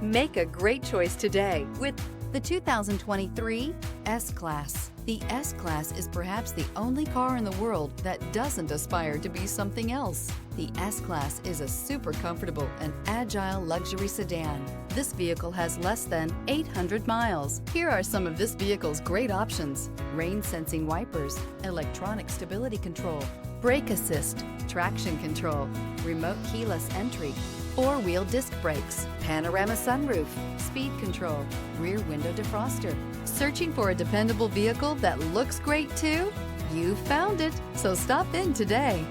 Make a great choice today with the 2023 S-Class. The S-Class is perhaps the only car in the world that doesn't aspire to be something else. The S-Class is a super comfortable and agile luxury sedan. This vehicle has less than 800 miles. Here are some of this vehicle's great options: rain-sensing wipers, electronic stability control, brake assist, traction control, remote keyless entry, four-wheel disc brakes, panorama sunroof, speed control, rear window defroster. Searching for a dependable vehicle that looks great too? You found it, so stop in today.